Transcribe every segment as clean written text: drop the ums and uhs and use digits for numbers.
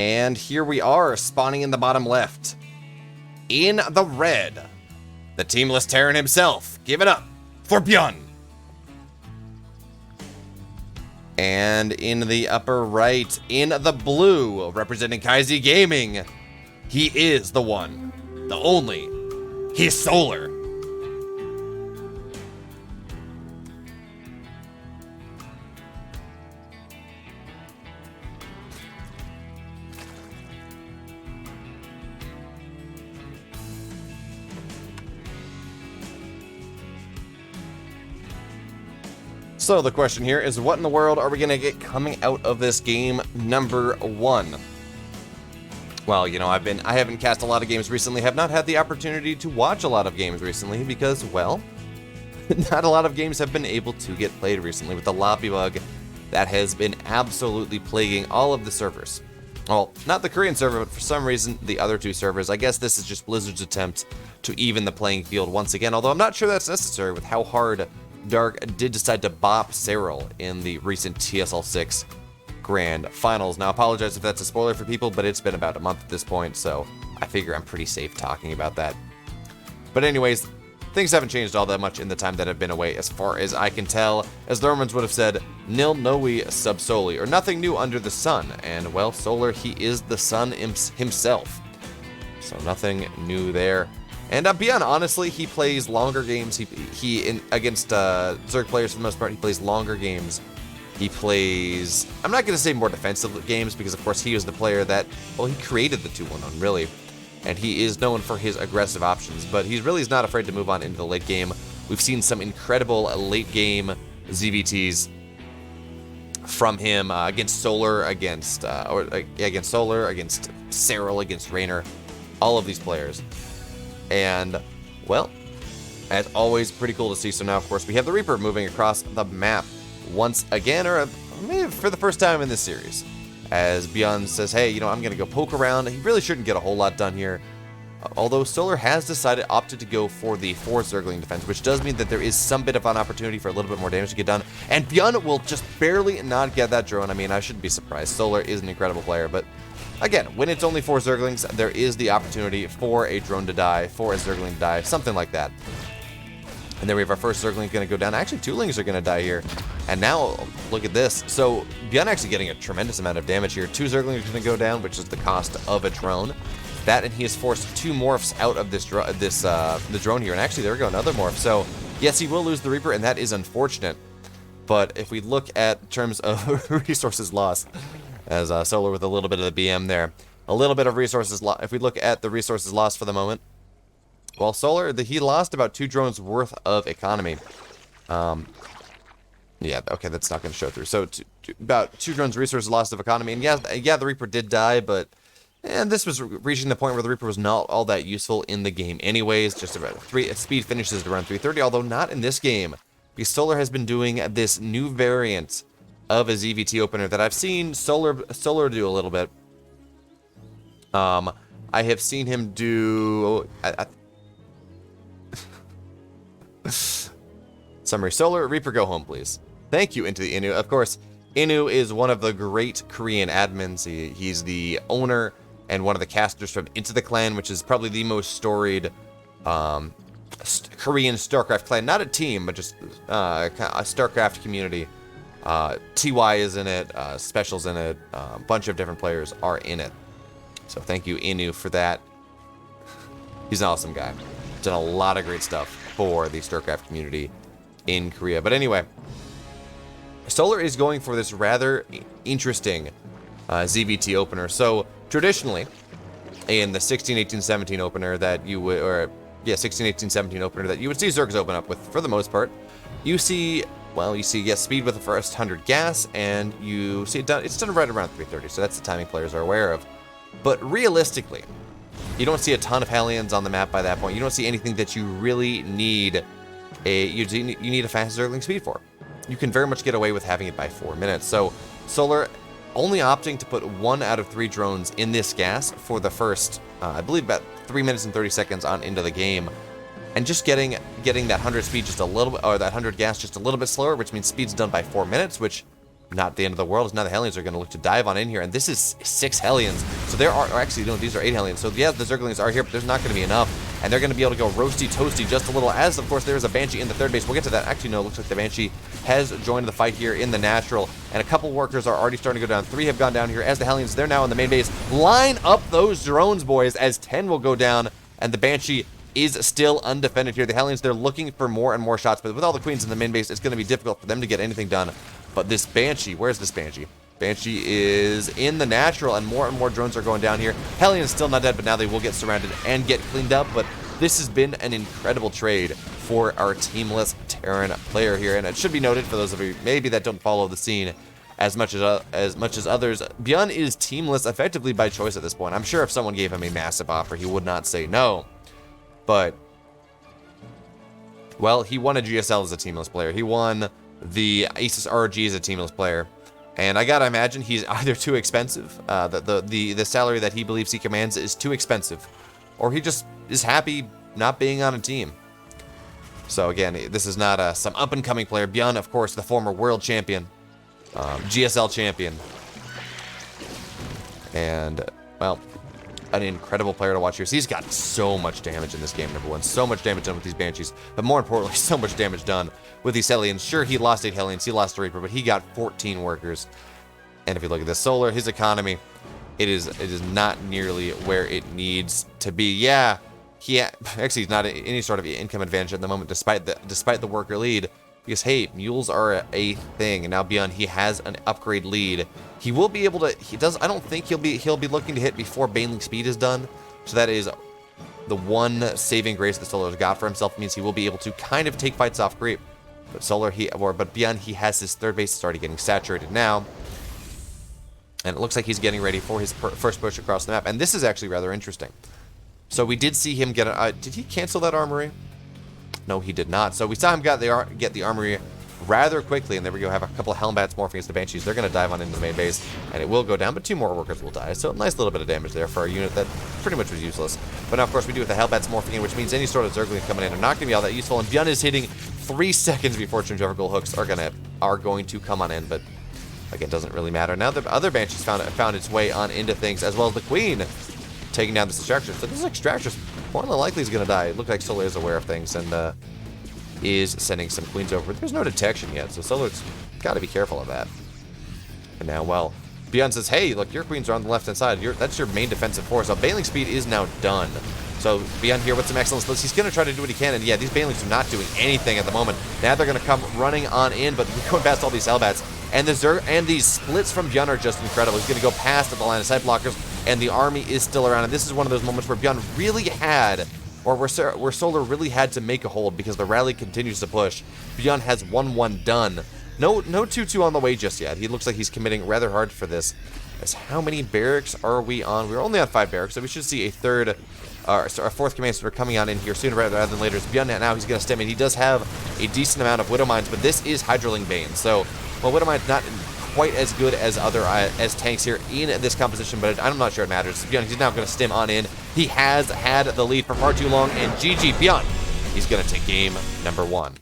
And here we are, spawning in the bottom left. In the red, the teamless Terran himself. Give it up for BYUN. And in the upper right, in the blue, representing Kaizi Gaming, he is the one, the only. He's Solar. So the question here is, what in the world are we going to get coming out of this game number 1? Well, you know, I haven't cast a lot of games recently, have not had the opportunity to watch a lot of games recently because, well, not a lot of games have been able to get played recently with the lobby bug that has been absolutely plaguing all of the servers. Well, not the Korean server, but for some reason, the other 2 servers. I guess this is just Blizzard's attempt to even the playing field once again, although I'm not sure that's necessary with how hard Dark did decide to bop Cyril in the recent TSL 6 Grand Finals. Now, I apologize if that's a spoiler for people, but it's been about a month at this point, so I figure I'm pretty safe talking about that. But anyways, things haven't changed all that much in the time that I've been away, as far as I can tell. As the Romans would have said, nil novi sub soli, or nothing new under the sun. And, well, Solar, he is the sun himself. So nothing new there. And BYUN, honestly, he plays longer games. He against Zerg players for the most part, he plays longer games. He plays, I'm not going to say more defensive games because, of course, he is the player that, well, he created the 2-1-1, really. And he is known for his aggressive options, but he really is not afraid to move on into the late game. We've seen some incredible late game ZVTs from him against Solar, against Solar, against Cyril, against Raynor, all of these players. And, well, as always, pretty cool to see. So now, of course, we have the Reaper moving across the map once again, or maybe for the first time in this series. As BYUN says, hey, you know, I'm going to go poke around. He really shouldn't get a whole lot done here. Although Solar has opted to go for the 4 Zergling defense, which does mean that there is some bit of an opportunity for a little bit more damage to get done. And BYUN will just barely not get that drone. I mean, I shouldn't be surprised. Solar is an incredible player, but again, when it's only 4 Zerglings, there is the opportunity for a drone to die, for a Zergling to die, something like that. And then we have our first Zergling going to go down. Actually, 2 Lings are going to die here. And now, look at this. So, BYUN actually getting a tremendous amount of damage here. 2 Zerglings are going to go down, which is the cost of a drone. That, and he has forced 2 morphs out of the drone here. And actually, there we go, another morph. So, yes, he will lose the Reaper, and that is unfortunate. But if we look at terms of resources lost, as Solar with a little bit of the BM there, a little bit of resources lost. If we look at the resources lost for the moment, well, Solar, he lost about 2 drones worth of economy. Yeah, okay, that's not going to show through. So about 2 drones resources lost of economy, and yeah, the Reaper did die, but this was reaching the point where the Reaper was not all that useful in the game, anyways. Just about speed finishes at around 330, although not in this game, because Solar has been doing this new variant of a ZVT opener that I've seen Solar do a little bit. I have seen him do. Summary: Solar Reaper, go home, please. Thank you, Into the Inu. Of course, Inu is one of the great Korean admins. He's the owner and one of the casters from Into the Clan, which is probably the most storied Korean StarCraft clan. Not a team, but just a StarCraft community. TY is in it, Special's in it, a bunch of different players are in it. So thank you, Inu, for that. He's an awesome guy. Done a lot of great stuff for the StarCraft community in Korea. But anyway, Solar is going for this rather interesting ZVT opener. So traditionally, in the 16, 18, 17 opener that you would, or yeah, 16, 18, 17 opener that you would see Zergs open up with, for the most part, you see, well, yes, speed with the first 100 gas, and you see it's done right around 330. So that's the timing players are aware of. But realistically, you don't see a ton of Hellions on the map by that point. You don't see anything that you really need you need a fast Zergling speed for. You can very much get away with having it by 4 minutes. So Solar only opting to put 1 out of 3 drones in this gas for the first, I believe, about 3 minutes and 30 seconds on into the game, and just getting that 100 speed just a little bit, or that 100 gas just a little bit slower, which means speed's done by 4 minutes, which not the end of the world. Now the Hellions are going to look to dive on in here, and this is 6 Hellions. So there are, actually, no, these are 8 Hellions. So yeah, the Zerglings are here, but there's not going to be enough, and they're going to be able to go roasty toasty just a little, as of course there is a Banshee in the third base. We'll get to that. Actually, no, it looks like the Banshee has joined the fight here in the natural, and a couple workers are already starting to go down. 3 have gone down here as the Hellions, they're now in the main base. Line up those drones, boys, as 10 will go down, and the Banshee is still undefended here. The Hellions, they're looking for more and more shots, but with all the queens in the main base, it's going to be difficult for them to get anything done. But this Banshee, where's this Banshee? Banshee is in the natural, and more drones are going down here. Hellions still not dead, but now they will get surrounded and get cleaned up. But this has been an incredible trade for our teamless Terran player here, and it should be noted for those of you maybe that don't follow the scene as much as others, BYUN is teamless effectively by choice at this point. I'm sure if someone gave him a massive offer, he would not say no. But, well, he won a GSL as a teamless player. He won the Asus RG as a teamless player. And I gotta imagine he's either too expensive, the salary that he believes he commands is too expensive, or he just is happy not being on a team. So again, this is not some up-and-coming player. BYUN, of course, the former world champion, GSL champion, and, well, an incredible player to watch here. So he's got so much damage in this game, number one. So much damage done with these Banshees, but more importantly, so much damage done with these Hellions. Sure, he lost 8 Hellions, he lost a Reaper, but he got 14 workers. And if you look at this Solar, his economy, it is not nearly where it needs to be. Yeah, actually he's not any sort of income advantage at the moment, despite the worker lead. Because, hey, mules are a thing, and now BYUN, he has an upgrade lead. He will be able to, I don't think he'll be looking to hit before Baneling Speed is done. So that is the one saving grace that Solar's got for himself. It means he will be able to kind of take fights off creep. But BYUN, he has his third base. It's already getting saturated now. And it looks like he's getting ready for his first push across the map. And this is actually rather interesting. So we did see him get did he cancel that armory? No, he did not. So we saw him get the armory rather quickly, and there we go. Have a couple of Helmbats morphing against the Banshees. They're going to dive on into the main base, and it will go down, but 2 more workers will die. So a nice little bit of damage there for a unit that pretty much was useless. But now, of course, we do have the Hellbats morphing in, which means any sort of Zergling coming in are not going to be all that useful. And BYUN is hitting 3 seconds before Trimjumper Gold hooks are going to come on in, but again, doesn't really matter. Now the other Banshees found its way on into things, as well as the Queen taking down this Extractor. So this Extractor more than likely is going to die. It looks like Solar is aware of things and is sending some Queens over. There's no detection yet, so Solar's got to be careful of that. And now, well, BYUN says, hey, look, your Queens are on the left-hand side. That's your main defensive force. So Baneling Speed is now done. So BYUN here with some excellent splits. He's going to try to do what he can, and yeah, these Banelings are not doing anything at the moment. Now they're going to come running on in, but we're going past all these Hellbats. And these splits from BYUN are just incredible. He's going to go past the line of sight blockers, and the army is still around. And this is one of those moments where BYUN really had, or where Solar really had to make a hold because the rally continues to push. BYUN has 1-1 done. No 2-2 on the way just yet. He looks like he's committing rather hard for this. As how many barracks are we on? We're only on 5 barracks, so we should see a fourth command center coming on in here sooner rather than later. As BYUN now, he's going to stem in. He does have a decent amount of Widow Mines, but this is Hydroling Bane. So, well, Widow Mine's not quite as good as as tanks here in this composition, but I'm not sure it matters. BYUN, he's now going to stem on in. He has had the lead for far too long, and GG BYUN, he's going to take game number 1.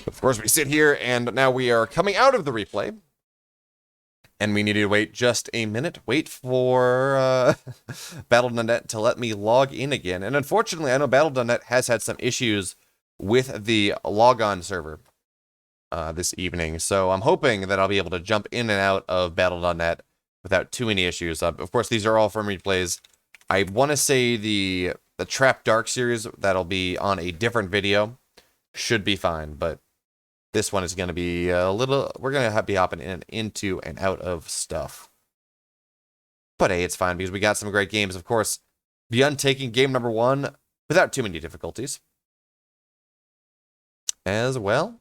Of course, we sit here, and now we are coming out of the replay. And we need to wait just a minute. Wait for Battle.net to let me log in again. And unfortunately, I know Battle.net has had some issues with the logon server this evening. So I'm hoping that I'll be able to jump in and out of Battle.net without too many issues. Of course, these are all from replays. I want to say the Trap Dark series that'll be on a different video should be fine, but this one is going to be a little, we're going to be hopping into and out of stuff. But hey, it's fine because we got some great games. Of course, BYUN taking game number 1 without too many difficulties. As well,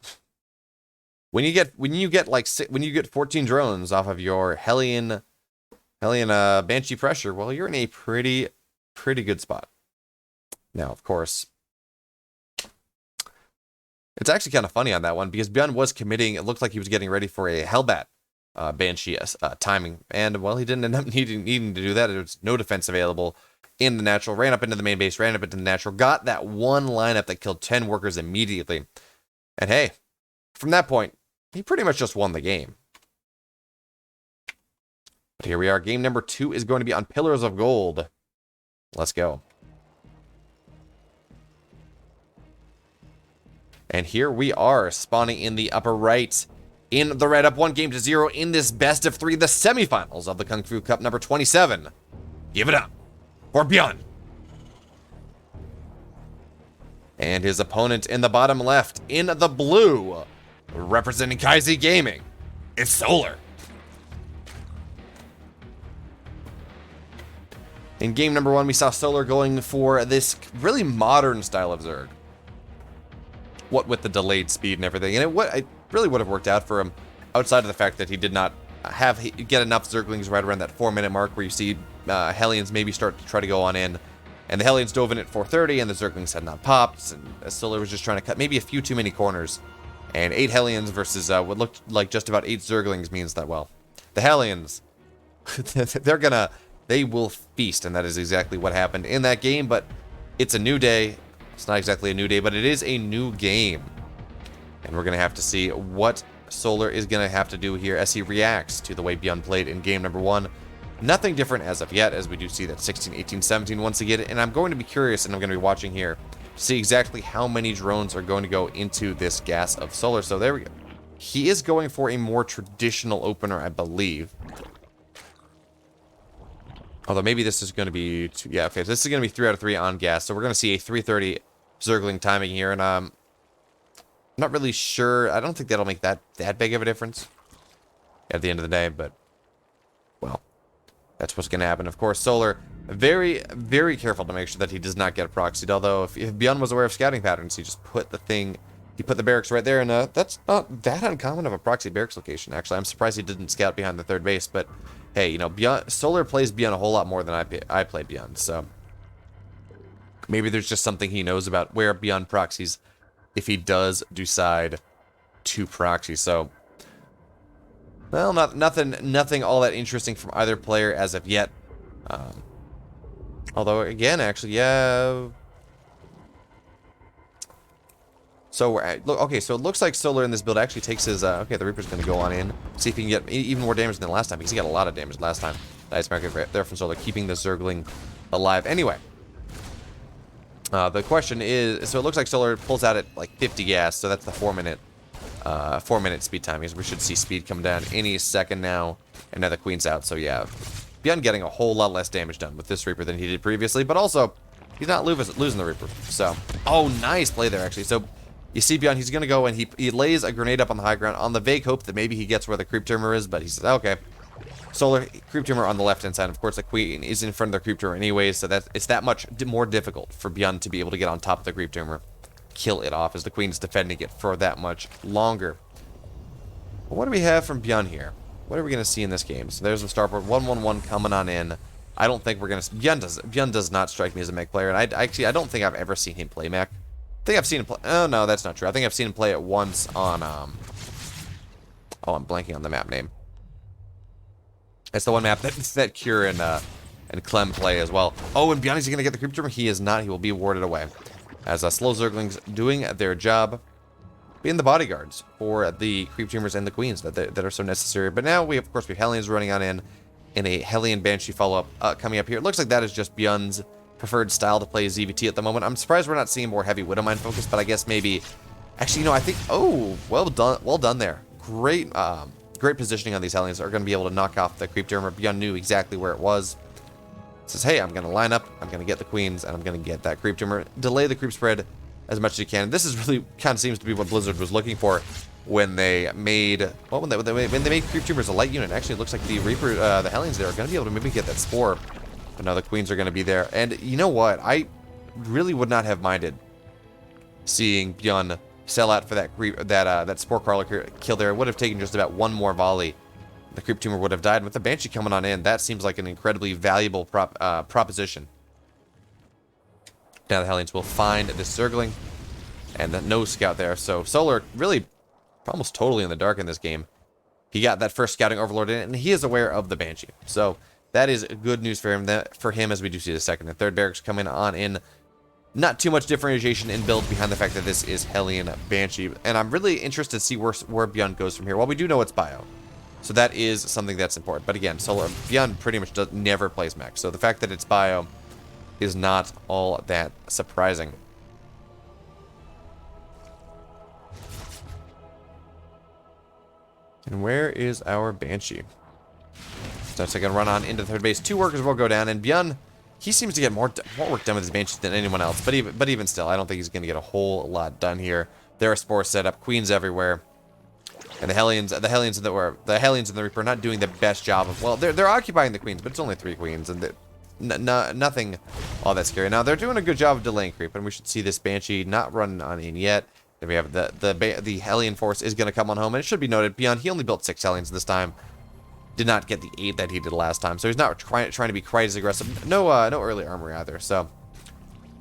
when you get 14 drones off of your Hellion Banshee pressure, well, you're in a pretty good spot. Now, of course, it's actually kind of funny on that one because BYUN was committing. It looked like he was getting ready for a Hellbat Banshee timing. And, well, he didn't end up needing to do that. There was no defense available in the natural. Ran up into the main base, ran up into the natural. Got that one lineup that killed 10 workers immediately. And, hey, from that point, he pretty much just won the game. But here we are. Game number 2 is going to be on Pillars of Gold. Let's go. And here we are, spawning in the upper right. In the red, up 1-0 in this best of 3, the semifinals of the Kung Fu Cup number 27. Give it up for BYUN. And his opponent in the bottom left, in the blue, representing Kaizi Gaming, it's Solar. In game number 1, we saw Solar going for this really modern style of Zerg. What with the delayed speed and everything. And it really would have worked out for him, outside of the fact that he did not get enough Zerglings right around that 4-minute mark where you see Hellions maybe start to try to go on in. And the Hellions dove in at 4:30, and the Zerglings had not popped, and Solar was just trying to cut maybe a few too many corners. And 8 Hellions versus what looked like just about 8 Zerglings means that, well, the Hellions, they will feast, and that is exactly what happened in that game. But it's a new day. It's not exactly a new day, but it is a new game. And we're going to have to see what Solar is going to have to do here as he reacts to the way BYUN played in game number 1. Nothing different as of yet, as we do see that 16, 18, 17 once again. And I'm going to be curious, and I'm going to be watching here to see exactly how many drones are going to go into this gas of Solar. So there we go. He is going for a more traditional opener, I believe. Although maybe this is going to be... yeah, okay. So this is going to be 3 out of 3 on gas. So we're going to see a 3:30 Zergling timing here. And I'm not really sure. I don't think that'll make that big of a difference at the end of the day. But, well, that's what's going to happen. Of course, Solar, very, very careful to make sure that he does not get proxied. Although, if BYUN was aware of scouting patterns, he just put the thing... he put the barracks right there. And that's not that uncommon of a proxy barracks location, actually. I'm surprised he didn't scout behind the 3rd base. But... hey, you know, Solar plays BYUN a whole lot more than I play BYUN, so maybe there's just something he knows about where BYUN proxies if he does decide to proxy. So, well, nothing all that interesting from either player as of yet. Although, again, actually, yeah. So, okay, so it looks like Solar in this build actually takes his, okay, the Reaper's going to go on in, see if he can get even more damage than last time, because he got a lot of damage last time. Nice market right there from Solar, keeping the Zergling alive. Anyway, the question is, so it looks like Solar pulls out at, like, 50 gas, so that's the 4-minute speed time. We should see speed come down any second now, and now the Queen's out, so yeah. BYUN getting a whole lot less damage done with this Reaper than he did previously, but also, he's not losing the Reaper, so. Oh, nice play there, actually. So, you see BYUN, he's going to go and he lays a grenade up on the high ground on the vague hope that maybe he gets where the creep tumor is, but he says, okay. Solar, creep tumor on the left-hand side. Of course, the Queen is in front of the creep tumor anyways, so it's that much more difficult for BYUN to be able to get on top of the creep tumor, kill it off, as the Queen's defending it for that much longer. But what do we have from BYUN here? What are we going to see in this game? So there's the starboard, 1-1-1 coming on in. I don't think we're going to... BYUN does not strike me as a mech player, and I don't think I've ever seen him play mech. I think I've seen him play... oh, no, that's not true. I think I've seen him play it once on, oh, I'm blanking on the map name. It's the one map that Cure and Clem play as well. Oh, and BYUN, is he going to get the creep tumor? He is not. He will be warded away. As slow Zerglings doing their job, being the bodyguards for the creep tumors and the Queens that are so necessary. But now, of course, we have Hellions running on in a Hellion Banshee follow-up coming up here. It looks like that is just BYUN's preferred style to play ZVT at the moment. I'm surprised we're not seeing more heavy Widowmine focus, but I guess maybe... actually, you know, I think... oh, well done there. Great positioning on these Hellions. Are going to be able to knock off the creep tumor. BYUN knew exactly where it was. Says, hey, I'm going to line up, I'm going to get the Queens, and I'm going to get that creep tumor. Delay the creep spread as much as you can. This is really kind of seems to be what Blizzard was looking for when they made... well, when they made creep tumors a light unit. Actually, it looks like the Reaper, the Hellions there are going to be able to maybe get that Spore. But now the Queens are going to be there. And you know what? I really would not have minded seeing BYUN sell out for that Spore Crawler kill there. It would have taken just about one more volley. The creep tumor would have died. With the Banshee coming on in, that seems like an incredibly valuable proposition. Now the Hellions will find this Zergling. And no scout there. So Solar really almost totally in the dark in this game. he got that first scouting overlord in, and he is aware of the Banshee. So that is good news for him, as we do see the second and third barracks coming on in. Not too much differentiation in build behind the fact that this is Hellion Banshee. And I'm really interested to see where BYUN goes from here. Well, we do know it's bio. So that is something that's important. But again, BYUN pretty much never plays mech. So the fact that it's bio is not all that surprising. And where is our Banshee? So it's going to run on into the third base. 2 workers will go down, and BYUN, he seems to get more work done with his Banshee than anyone else. But even still, I don't think he's going to get a whole lot done here. There are spores set up, queens everywhere, and the Hellions and the Reaper are not doing the best job of. Well, they're occupying the queens, but it's only 3 queens, and nothing all that scary. Now they're doing a good job of delaying creep, and we should see this Banshee not run on in yet. Then we have the Hellion force is going to come on home, and it should be noted, BYUN, he only built 6 Hellions this time. Did not get the 8 that he did last time, so he's not trying to be quite as aggressive. No early armory either. So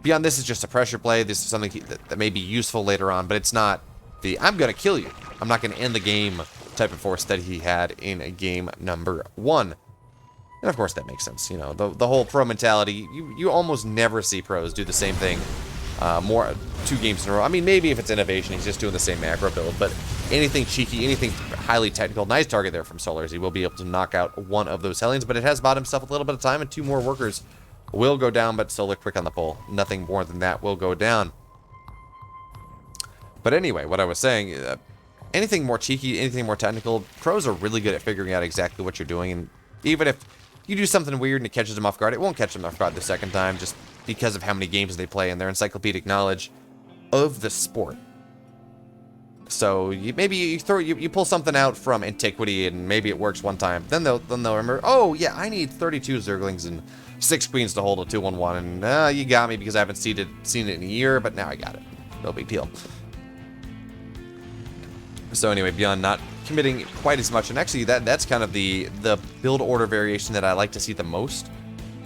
BYUN, this is just a pressure play. This is something that may be useful later on, but it's not the I'm going to kill you, I'm not going to end the game type of force that he had in game number 1. And of course that makes sense. You know, the whole pro mentality. You almost never see pros do the same thing. 2 games in a row. I mean, maybe if it's innovation, he's just doing the same macro build, but anything cheeky, anything highly technical, nice target there from Solar, as he will be able to knock out one of those Hellions, but it has bought himself a little bit of time, and 2 more workers will go down, but Solar quick on the pole. Nothing more than that will go down. But anyway, what I was saying, anything more cheeky, anything more technical, pros are really good at figuring out exactly what you're doing, and even if you do something weird and it catches them off guard, it won't catch them off guard the second time, just because of how many games they play and their encyclopedic knowledge of the sport. So maybe you pull something out from antiquity and maybe it works one time. Then they'll remember, oh yeah, I need 32 Zerglings and 6 queens to hold a 2-1-1, and you got me because I haven't seen it in a year, but now I got it. No big deal. So anyway, BYUN not committing quite as much, and actually that's kind of the build order variation that I like to see the most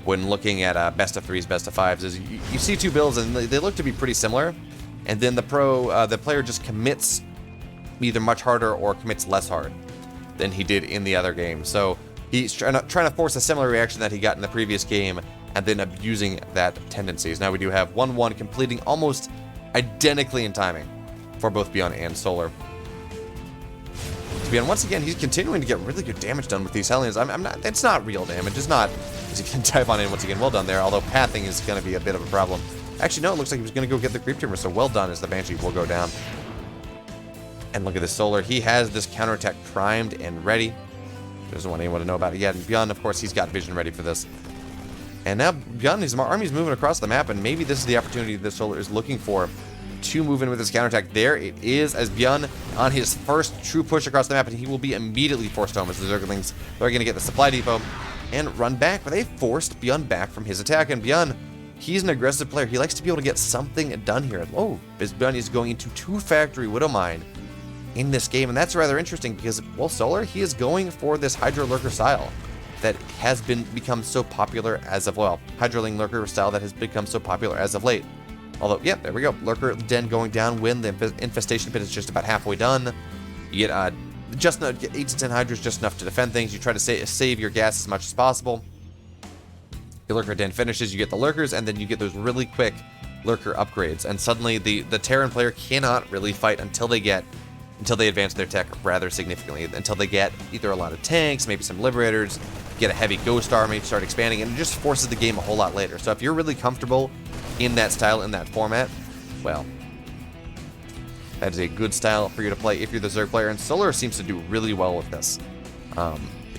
when looking at best of 3s, best of 5s, is you see 2 builds and they look to be pretty similar, and then the player just commits either much harder or commits less hard than he did in the other game. So he's trying to force a similar reaction that he got in the previous game, and then abusing that tendencies. Now we do have 1-1 completing almost identically in timing for both BYUN and Solar. BYUN, once again, he's continuing to get really good damage done with these Hellions. It's not real damage. It's not, as you can type on in once again. Well done there, although pathing is going to be a bit of a problem. Actually, no, it looks like he was going to go get the creep tumor, so well done as the Banshee will go down. And look at this Solar. He has this counterattack primed and ready. Doesn't want anyone to know about it yet. And BYUN, of course, he's got vision ready for this. And now BYUN, his army's moving across the map, and maybe this is the opportunity that Solar is looking for to move in with his counterattack. There it is, as BYUN on his first true push across the map, and he will be immediately forced home as the Zerglings are going to get the supply depot and run back, but they forced BYUN back from his attack. And BYUN, he's an aggressive player. He likes to be able to get something done here. Oh, as BYUN is going into 2 factory Widowmine in this game, and that's rather interesting because, well, Solar, he is going for this Hydro Lurker style that has become so popular as of, well, Hydroling Lurker style that has become so popular as of late. Although, yeah, there we go. Lurker Den going down when the infestation pit is just about halfway done. You get get 8 to 10 Hydras, just enough to defend things. You try to save your gas as much as possible. Your Lurker Den finishes, you get the Lurkers, and then you get those really quick Lurker upgrades. And suddenly the Terran player cannot really fight until they advance their tech rather significantly, until they get either a lot of tanks, maybe some Liberators, get a heavy Ghost Army, start expanding, and it just forces the game a whole lot later. So if you're really comfortable in that style, in that format, well, that is a good style for you to play if you're the Zerg player, and Solar seems to do really well with this.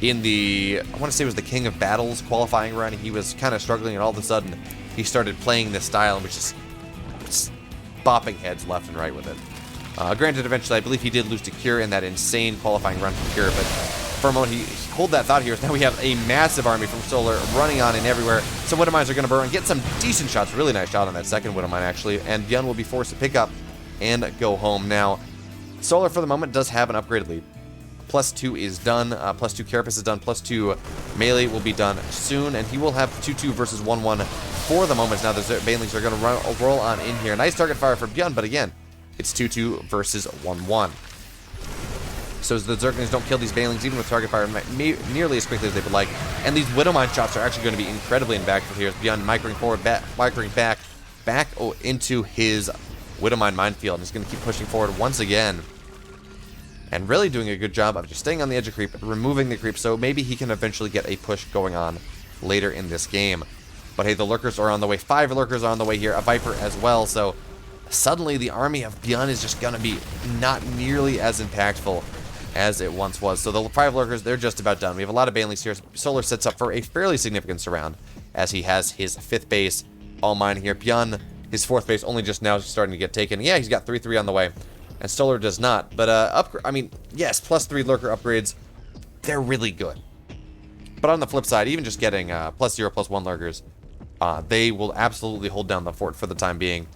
In the, I want to say it was the King of Battles qualifying run, he was kind of struggling, and all of a sudden, he started playing this style and was just bopping heads left and right with it. Granted, eventually, I believe he did lose to Cure in that insane qualifying run from Cure, but for a moment, hold that thought here. Now we have a massive army from Solar running on in everywhere. Some Widowmines are going to burn and get some decent shots. Really nice shot on that second Widowmine, actually. And BYUN will be forced to pick up and go home. Now, Solar, for the moment, does have an upgraded lead. +2 is done. +2 Carapace is done. +2 melee will be done soon. And he will have 2-2 versus 1-1 for the moment. Now the Banelings are going to roll on in here. Nice target fire for BYUN, but again, it's 2-2 versus 1-1. So the Zerglings don't kill these Banelings, even with target fire, nearly as quickly as they would like. And these Widowmine shots are actually going to be incredibly impactful here. BYUN microing forward, microing back into his Widowmine minefield. And he's going to keep pushing forward once again. And really doing a good job of just staying on the edge of creep, removing the creep, so maybe he can eventually get a push going on later in this game. But hey, the Lurkers are on the way. 5 Lurkers are on the way here. A Viper as well, so suddenly the army of BYUN is just going to be not nearly as impactful as it once was. So the 5 Lurkers, they're just about done. We have a lot of Banelings here. Solar sets up for a fairly significant surround as he has his 5th base all mine here. BYUN, his 4th base, only just now starting to get taken. Yeah, he's got 3-3 on the way, and Solar does not. But I mean, yes, +3 Lurker upgrades, they're really good. But on the flip side, even just getting +0, +1 Lurkers, they will absolutely hold down the fort for the time being.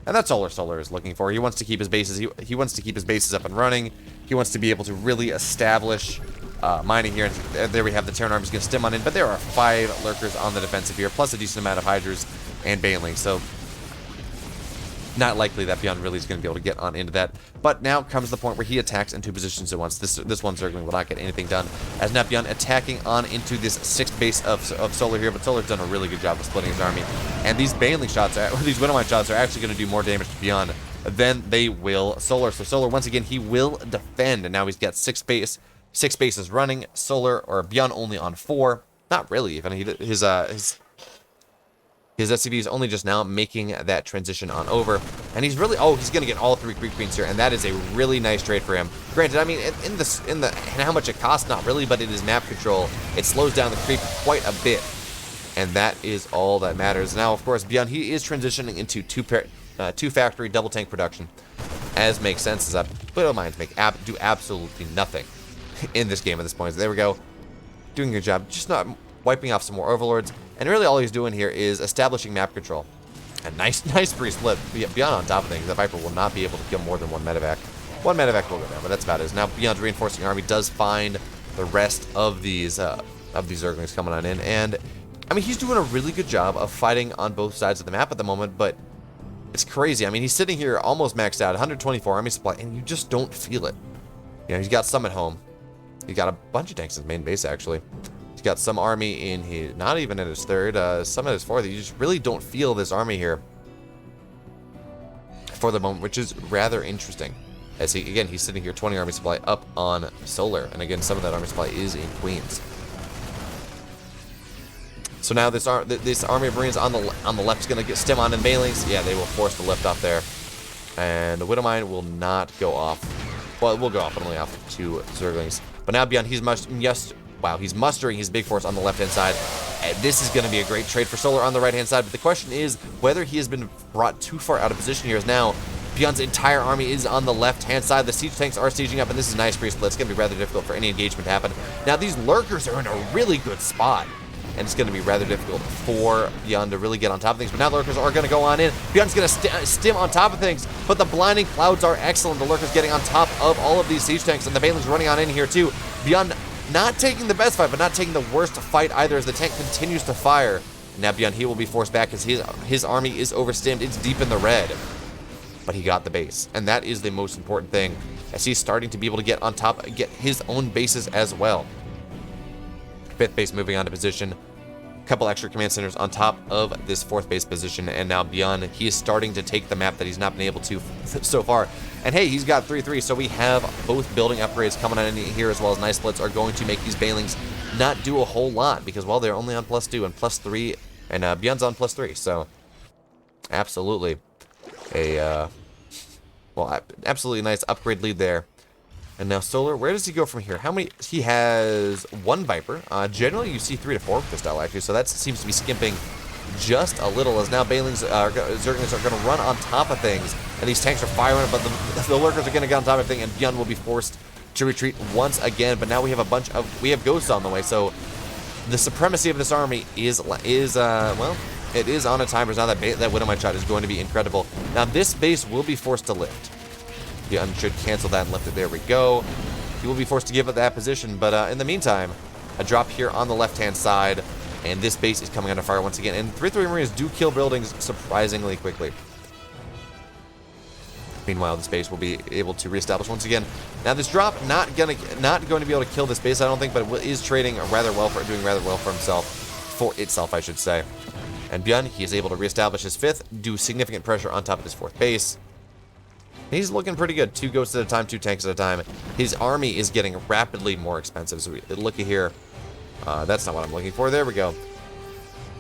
And that's all Solar is looking for. He wants to keep his bases. He wants to keep his bases up and running. He wants to be able to really establish mining here. And there we have the Terran army's going to stim on in. But there are 5 Lurkers on the defensive here, plus a decent amount of Hydras and Banelings. So not likely that BYUN really is going to be able to get on into that. But now comes the point where he attacks in 2 positions at once. This one Zergling will not get anything done. As now BYUN attacking on into this 6th base of Solar here. But Solar's done a really good job of splitting his army. And these Baneling shots, or these Widowmine shots, are actually going to do more damage to BYUN than they will Solar. So Solar, once again, he will defend. And now he's got 6 bases running. Solar, or BYUN, only on 4. Not really, even. His SCV is only just now making that transition on over. And he's really, he's going to get all 3 creep queens here. And that is a really nice trade for him. Granted, I mean, in how much it costs, not really, but it is map control. It slows down the creep quite a bit. And that is all that matters. Now, of course, BYUN, he is transitioning into 2 factory double tank production. As makes sense, is that Widowmines do absolutely nothing in this game at this point. So there we go. Doing a good job. Just not wiping off some more Overlords. And really all he's doing here is establishing map control. And nice free split. BYUN on top of things, the Viper will not be able to kill more than 1 medevac. 1 medevac will go down, but that's about it. Now BYUN's reinforcing army does find the rest of these Zerglings coming on in. And I mean, he's doing a really good job of fighting on both sides of the map at the moment, but it's crazy. I mean, he's sitting here almost maxed out, 124 army supply, and you just don't feel it. You know, he's got some at home. He's got a bunch of tanks in his main base, actually. He's got some army in his, not even at his 3rd, some at his 4th. You just really don't feel this army here for the moment, which is rather interesting. As he's sitting here 20 army supply up on Solar, and again, some of that army supply is in Queens. So now this army of Marines on the left is going to get stim on in Banelings. Yeah, they will force the lift off there, and the Widowmine will not go off. Well, it will go off, but only off 2 Zerglings. But now BYUN, he's mustering his big force on the left-hand side. And this is going to be a great trade for Solar on the right-hand side. But the question is whether he has been brought too far out of position here. As now BYUN's entire army is on the left-hand side. The siege tanks are sieging up, and this is a nice free split. It's going to be rather difficult for any engagement to happen. Now these Lurkers are in a really good spot, and it's going to be rather difficult for BYUN to really get on top of things. But now the Lurkers are going to go on in. BYUN's going to stim on top of things, but the blinding clouds are excellent. The Lurkers getting on top of all of these siege tanks, and the Banelings running on in here too. BYUN not taking the best fight, but not taking the worst fight either, as the tank continues to fire. And now BYUN, he will be forced back as his army is overstimmed. It's deep in the red, but he got the base, and that is the most important thing, as he's starting to be able to get on top, get his own bases as well. 5th base moving on to position. Couple extra command centers on top of this 4th base position, and now BYUN, he is starting to take the map that he's not been able to so far. And hey, he's got 3-3, so we have both building upgrades coming on in here, as well as nice splits are going to make these Banelings not do a whole lot, because, well, they're only on +2 and +3, and BYUN's on +3, so absolutely absolutely nice upgrade lead there. And now Solar, where does he go from here? How many? He has 1 Viper. Generally, you see 3 to 4 with this style, actually, so that seems to be skimping just a little, as now Zerglings are going to run on top of things, and these tanks are firing, but the Lurkers are going to get on top of things, and BYUN will be forced to retreat once again. But now we have Ghosts on the way, so the supremacy of this army is it is on a timer now. That Widowmine shot is going to be incredible. Now this base will be forced to lift. BYUN should cancel that and lift it. There we go. He will be forced to give up that position, but in the meantime, a drop here on the left-hand side, and this base is coming under fire once again. And 3-3 Marines do kill buildings surprisingly quickly. Meanwhile, this base will be able to reestablish once again. Now, this drop not going to be able to kill this base, I don't think, but it is trading rather well for doing rather well for itself, I should say. And BYUN, he is able to reestablish his 5th, do significant pressure on top of his 4th base. He's looking pretty good. 2 ghosts at a time, 2 tanks at a time. His army is getting rapidly more expensive. So looky here. That's not what I'm looking for. There we go.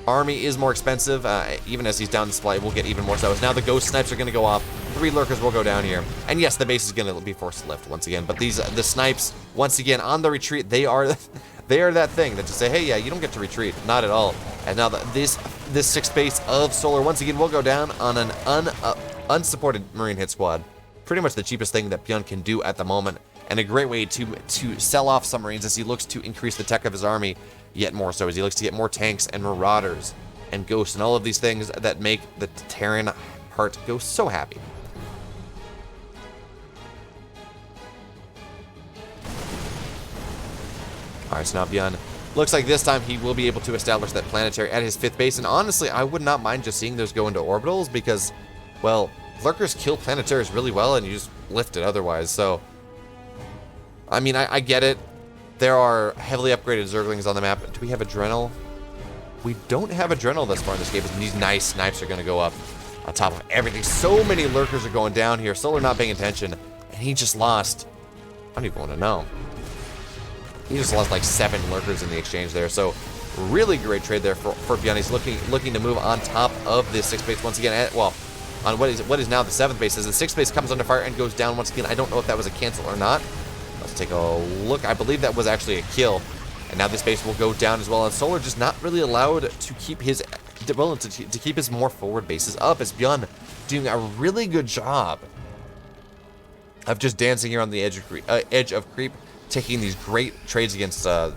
Army is more expensive. Even as he's down the supply, we'll get even more so. Now the ghost snipes are going to go off. 3 lurkers will go down here. And yes, the base is going to be forced to lift once again. But the snipes, once again, on the retreat, they are that thing that just say, hey, yeah, you don't get to retreat. Not at all. And now this 6th base of Solar, once again, will go down on an unsupported Marine hit squad. Pretty much the cheapest thing that BYUN can do at the moment. And a great way to sell off submarines as he looks to increase the tech of his army yet more so, as he looks to get more tanks and marauders and ghosts and all of these things that make the Terran heart go so happy. Alright, so now BYUN looks like this time he will be able to establish that planetary at his 5th base. And honestly, I would not mind just seeing those go into orbitals because, well, lurkers kill planetaries really well and you just lift it otherwise. So, I mean, I get it. There are heavily upgraded Zerglings on the map. Do we have Adrenal? We don't have Adrenal thus far in this game. And these nice snipes are going to go up on top of everything. So many lurkers are going down here. Solar not paying attention. And he just lost. I don't even want to know. He just lost like 7 lurkers in the exchange there. So, really great trade there for BYUN. He's looking to move on top of this 6th base once again. Well, on what is now the 7th base. As the 6th base comes under fire and goes down once again. I don't know if that was a cancel or not. Let's take a look. I believe that was actually a kill. And now this base will go down as well. And Solar just not really allowed to keep his to keep his more forward bases up, as BYUN doing a really good job of just dancing here on the edge of creep, taking these great trades against the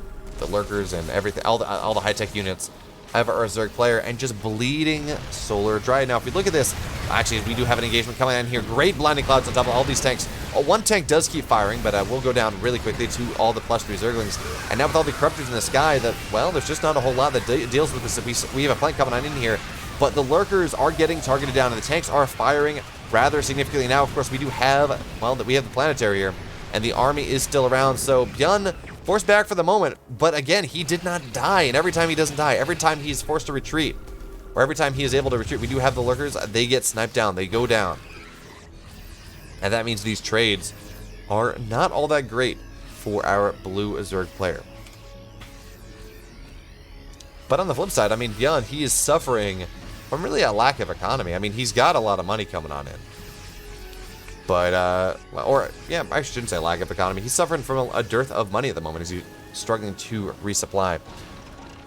lurkers and everything, all the high-tech units of our Zerg player, and just bleeding Solar dry. Now, if we look at this, actually, we do have an engagement coming in here. Great blinding clouds on top of all these tanks. One tank does keep firing, but we'll go down really quickly to all the +3 Zerglings. And now with all the corruptors in the sky, well, there's just not a whole lot that deals with this. We have a flank coming on in here, but the lurkers are getting targeted down, and the tanks are firing rather significantly. Now, of course, we have the planetary here, and the army is still around. So BYUN forced back for the moment, but again, he did not die. And every time he doesn't die, every time he's forced to retreat, or every time he is able to retreat, we do have the lurkers. They get sniped down. They go down. And that means these trades are not all that great for our blue Zerg player. But on the flip side, I mean, BYUN, he is suffering from really a lack of economy. I mean, he's got a lot of money coming on in. But, yeah, I shouldn't say lack of economy. He's suffering from a dearth of money at the moment as he's struggling to resupply.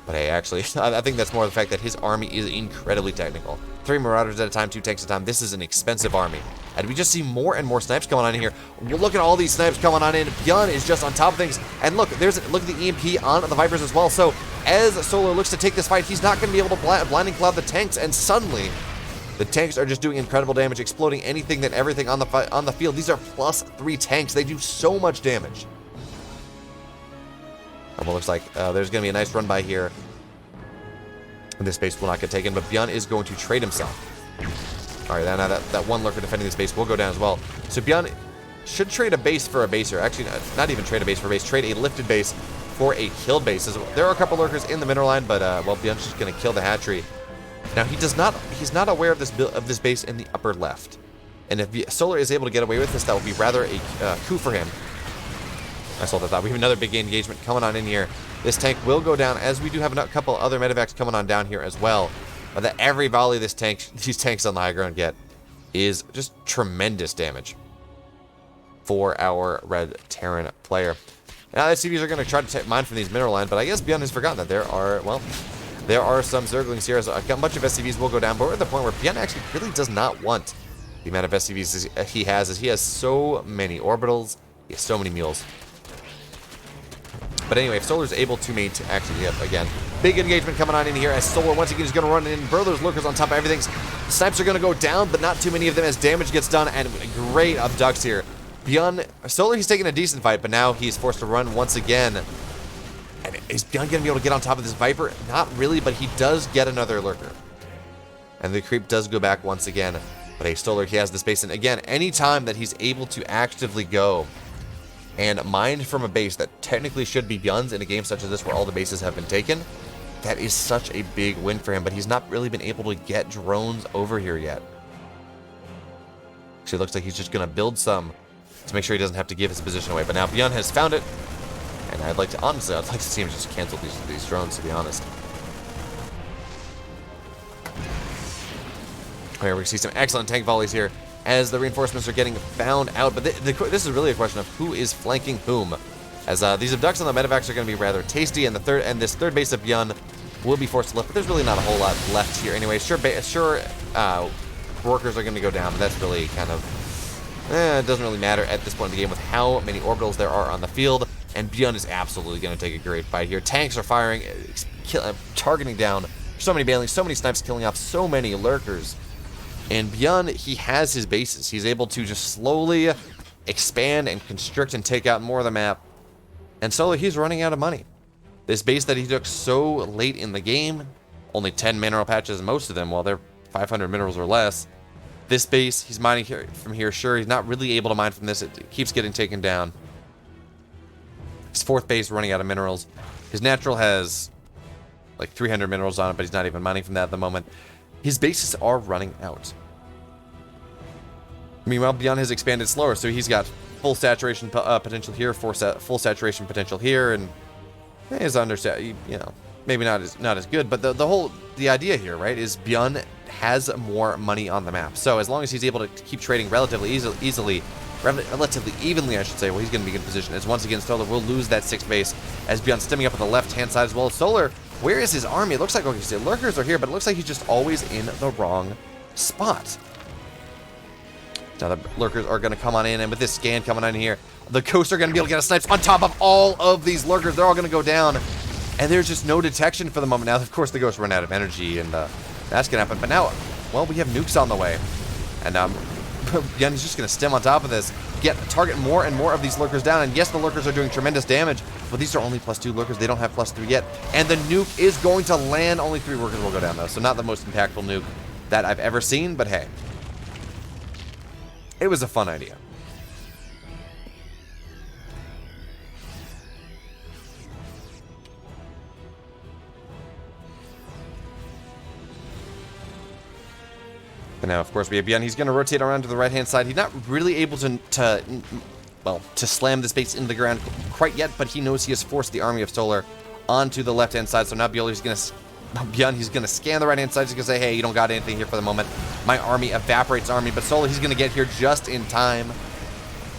But hey, actually, I think that's more the fact that his army is incredibly technical. 3 Marauders at a time, 2 tanks at a time. This is an expensive army. And we just see more and more snipes coming on in here. Look at all these snipes coming on in. BYUN is just on top of things. And look, look at the EMP on the Vipers as well. So, as Solar looks to take this fight, he's not going to be able to blinding cloud the tanks. And suddenly, the tanks are just doing incredible damage, exploding anything and everything on the field. These are +3 tanks. They do so much damage. Well, it looks like there's going to be a nice run by here. And this base will not get taken, but BYUN is going to trade himself. All right, now that one lurker defending this base will go down as well. So BYUN should trade a base for a base, or actually not even trade a base for a base, trade a lifted base for a killed base. There are a couple lurkers in the middle line, but well, BYUN's just going to kill the hatchery. Now he's not aware of this base in the upper left. And if Solar is able to get away with this, that would be rather a coup for him. I saw that. We have another big engagement coming on in here. This tank will go down, as we do have a couple other medevacs coming on down here as well. But that every volley these tanks on the high ground get is just tremendous damage for our red Terran player. Now the SCVs are going to try to take mine from these mineral lines, but I guess BYUN has forgotten that there are some Zerglings here. So a bunch of SCVs will go down, but we're at the point where BYUN actually really does not want the amount of SCVs he has, as he has so many orbitals, he has so many mules. But anyway, if Solar's able to maintain, actually, yep, again, big engagement coming on in here as Solar once again is going to run in, burn those lurkers on top of everything. Snipes are going to go down, but not too many of them as damage gets done, and great abducts here. BYUN, Solar, he's taking a decent fight, but now he's forced to run once again. And is BYUN going to be able to get on top of this Viper? Not really, but he does get another lurker. And the creep does go back once again. But hey, Stoller, he has this base, and again, anytime that he's able to actively go and mine from a base that technically should be BYUN's in a game such as this where all the bases have been taken, that is such a big win for him, but he's not really been able to get drones over here yet. So it looks like he's just going to build some to make sure he doesn't have to give his position away. But now BYUN has found it, and I'd like to see him just cancel these drones, to be honest. Here we see some excellent tank volleys here as the reinforcements are getting found out. But this is really a question of who is flanking whom, as these abducts on the medevacs are going to be rather tasty, and this third base of BYUN will be forced to lift. But there's really not a whole lot left here anyway. Sure, workers are going to go down, but that's really kind of it doesn't really matter at this point in the game with how many orbitals there are on the field. And BYUN is absolutely going to take a great fight here. Tanks are firing, targeting down so many banelings, so many snipes, killing off so many lurkers. And BYUN, he has his bases. He's able to just slowly expand and constrict and take out more of the map. And slowly, he's running out of money. This base that he took so late in the game, only 10 mineral patches, most of them, well, they're 500 minerals or less. This base, he's mining here from here. Sure, he's not really able to mine from this. It keeps getting taken down. His fourth base running out of minerals. His natural has like 300 minerals on it, but he's not even mining from that at the moment. His bases are running out. Meanwhile, BYUN has expanded slower, so he's got full saturation potential here, full saturation potential here, and his maybe not as good. But the idea here, right, is BYUN has more money on the map. So as long as he's able to keep trading relatively evenly, I should say, well, he's going to be in good position. As once again, Stoller will lose that sixth base as BYUN stemming up on the left-hand side as well. Stoller, where is his army? It looks like, okay, lurkers are here, but it looks like he's just always in the wrong spot. Now the lurkers are going to come on in, and with this scan coming on here, the ghosts are going to be able to get a snipes on top of all of these lurkers. They're all going to go down, and there's just no detection for the moment. Now, of course, the ghosts run out of energy, and that's going to happen. But now, well, we have nukes on the way, and BYUN is just going to stem on top of this, target more and more of these lurkers down. And yes, the lurkers are doing tremendous damage, but these are only +2 lurkers. They don't have +3 yet. And the nuke is going to land. Only 3 workers will go down, though. So not the most impactful nuke that I've ever seen, but hey. It was a fun idea. And now, of course, we have BYUN. He's going to rotate around to the right-hand side. He's not really able to slam this base into the ground quite yet, but he knows he has forced the army of Stoller onto the left-hand side. So now BYUN, he's going to scan the right-hand side. He's going to say, hey, you don't got anything here for the moment. My army evaporates army, but Stoller, he's going to get here just in time.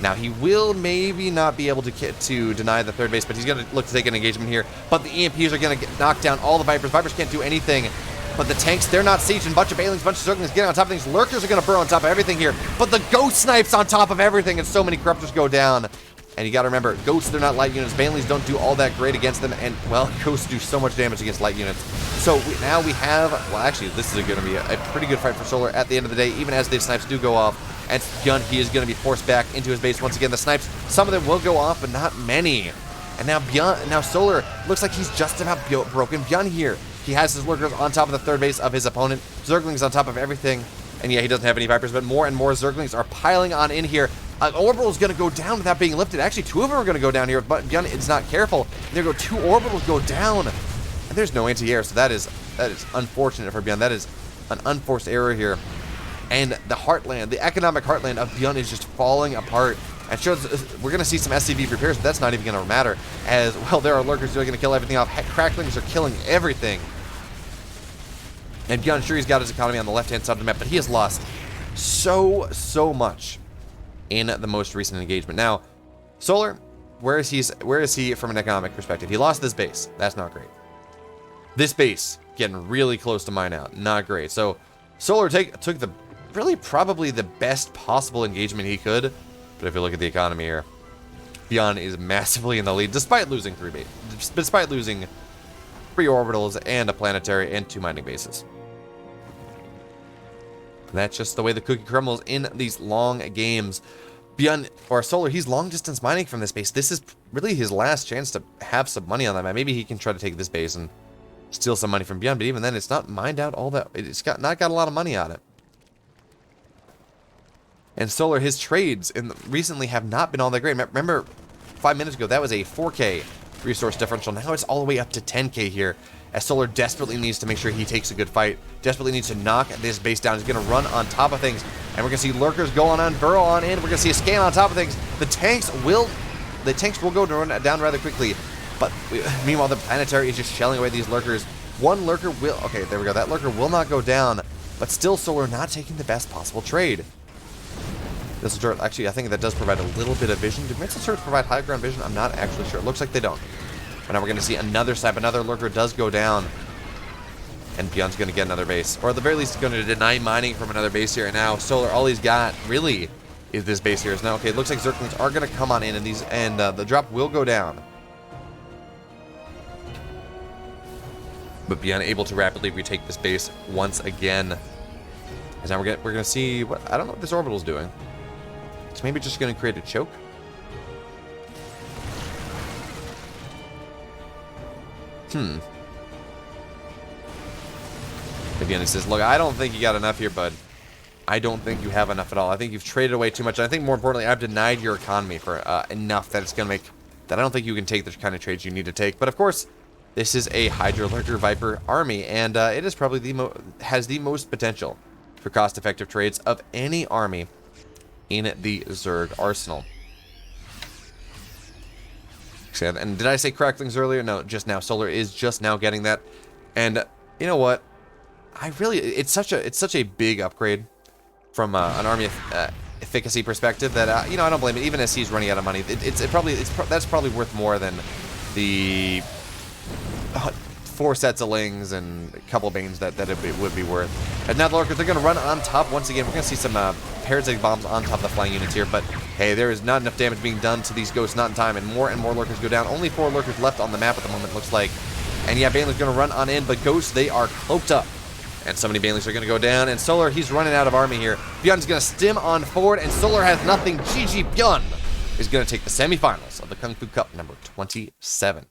Now, he will maybe not be able to deny the third base, but he's going to look to take an engagement here. But the EMPs are going to knock down all the Vipers. Vipers can't do anything. But the tanks, they're not sieged. A bunch of banelings, bunch of zerglings getting on top of things. Lurkers are going to burrow on top of everything here. But the ghost snipes on top of everything, and so many corruptors go down. And you got to remember, ghosts, they're not light units. Banelings don't do all that great against them. And, well, ghosts do so much damage against light units. So now we have, well, actually, this is going to be a pretty good fight for Stoller at the end of the day, even as the snipes do go off. And BYUN, he is going to be forced back into his base once again. The snipes, some of them will go off, but not many. And now Stoller looks like he's just about broken BYUN here. He has his lurkers on top of the third base of his opponent. Zerglings on top of everything. And yeah, he doesn't have any Vipers, but more and more Zerglings are piling on in here. Orbital is going to go down without being lifted. Actually, 2 of them are going to go down here, but BYUN is not careful. There go 2 orbitals go down. And there's no anti-air, so that is unfortunate for BYUN. That is an unforced error here. And the heartland, the economic heartland of BYUN is just falling apart. And shows we're going to see some SCV repairs, but that's not even going to matter. As, well, there are lurkers who are going to kill everything off. Cracklings are killing everything. And BYUN, sure, he's got his economy on the left-hand side of the map, but he has lost so much in the most recent engagement. Now, Stoller, where is he from an economic perspective? He lost this base. That's not great. This base getting really close to mine out. Not great. So Stoller took the probably the best possible engagement he could. But if you look at the economy here, BYUN is massively in the lead, despite losing 3 orbitals and a planetary and 2 mining bases. That's just the way the cookie crumbles in these long games. BYUN, or Stoller, he's long distance mining from this base. This is really his last chance to have some money on that map. Maybe he can try to take this base and steal some money from BYUN, but even then, it's not mined out all that. It's not got a lot of money on it. And Solar, his trades recently have not been all that great. Remember, 5 minutes ago, that was a 4K resource differential. Now it's all the way up to 10K here, as Solar desperately needs to make sure he takes a good fight, desperately needs to knock this base down. He's going to run on top of things, and we're going to see lurkers go on, burrow on in. We're going to see a scan on top of things. The tanks will go down rather quickly, but meanwhile, the planetary is just shelling away these lurkers. One lurker will, okay, there we go. That lurker will not go down, but still Solar not taking the best possible trade. Missile turret, actually, I think that does provide a little bit of vision. Do missile turrets provide high ground vision? I'm not actually sure. It looks like they don't. But now we're going to see another snipe. Another lurker does go down. And BYUN's going to get another base. Or at the very least, going to deny mining from another base here. And now Solar, all he's got, really, is this base here. Now, okay, it looks like Zerglings are going to come on in, and the drop will go down. But BYUN able to rapidly retake this base once again. And now we're going to see what, I don't know what this orbital's doing. It's maybe just going to create a choke. BYUN says, look, I don't think you got enough here, bud. I don't think you have enough at all. I think you've traded away too much. And I think more importantly, I've denied your economy for enough that it's going to make, that I don't think you can take the kind of trades you need to take. But of course, this is a Hydra Lurker Viper army, and it is probably has the most potential for cost-effective trades of any army in the Zerg arsenal. And did I say cracklings earlier? No, just now. Solar is just now getting that. And you know what? It's such a big upgrade from an army efficacy perspective that you know, I don't blame it. Even as he's running out of money, that's probably worth more than the 4 sets of Lings and a couple of Banes that it would be worth. And now the Lurkers, they're going to run on top once again. We're going to see some parasitic bombs on top of the flying units here, but hey, there is not enough damage being done to these ghosts, not in time, and more Lurkers go down. Only 4 Lurkers left on the map at the moment, looks like. And yeah, Baneler's going to run on in, but ghosts, they are cloaked up. And so many Banelings are going to go down, and Solar, he's running out of army here. BYUN's going to stim on forward, and Solar has nothing. GG BYUN is going to take the semifinals of the Kung Fu Cup number 27.